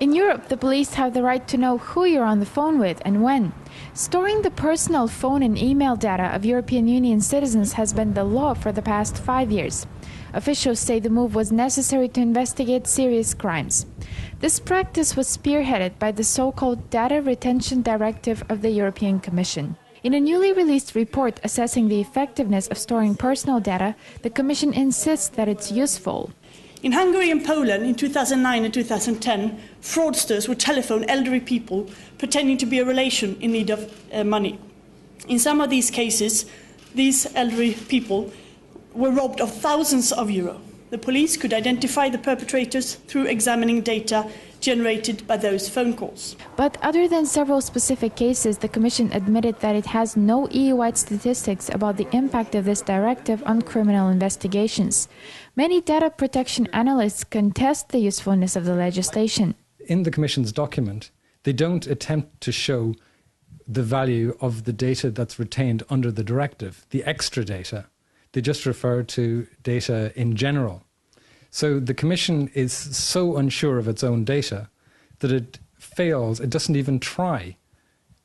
In Europe, the police have the right to know who you're on the phone with and when. Storing the personal phone and email data of European Union citizens has been the law for the past 5 years. Officials say the move was necessary to investigate serious crimes. This practice was spearheaded by the so-called Data Retention Directive of the European Commission. In a newly released report assessing the effectiveness of storing personal data, the Commission insists that it's useful. In Hungary and Poland in 2009 and 2010, fraudsters would telephone elderly people pretending to be a relation in need of money. In some of these cases, these elderly people were robbed of thousands of euros. The police could identify the perpetrators through examining data generated by those phone calls. But other than several specific cases, the Commission admitted that it has no EU-wide statistics about the impact of this directive on criminal investigations. Many data protection analysts contest the usefulness of the legislation. In the Commission's document, they don't attempt to show the value of the data that's retained under the directive, the extra data. They just refer to data in general. So the Commission is so unsure of its own data that it doesn't even try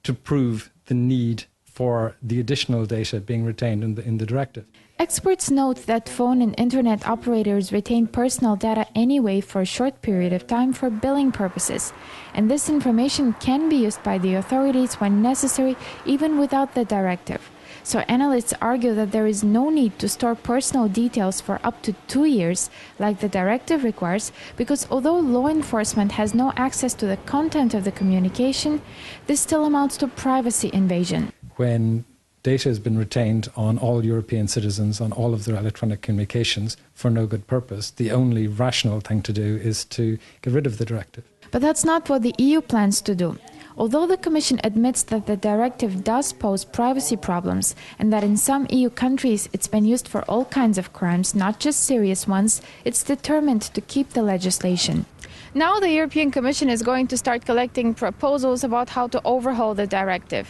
to prove the need for the additional data being retained in the directive. Experts note that phone and internet operators retain personal data anyway for a short period of time for billing purposes, and this information can be used by the authorities when necessary, even without the directive. So analysts argue that there is no need to store personal details for up to 2 years, like the directive requires, because although law enforcement has no access to the content of the communication, this still amounts to privacy invasion. When data has been retained on all European citizens on all of their electronic communications for no good purpose, the only rational thing to do is to get rid of the directive. But that's not what the EU plans to do. Although the Commission admits that the directive does pose privacy problems and that in some EU countries it's been used for all kinds of crimes, not just serious ones, it's determined to keep the legislation. Now the European Commission is going to start collecting proposals about how to overhaul the directive.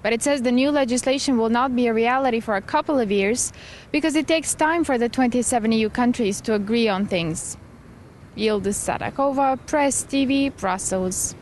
But it says the new legislation will not be a reality for a couple of years because it takes time for the 27 EU countries to agree on things. Yildiz Sadakova, Press TV, Brussels.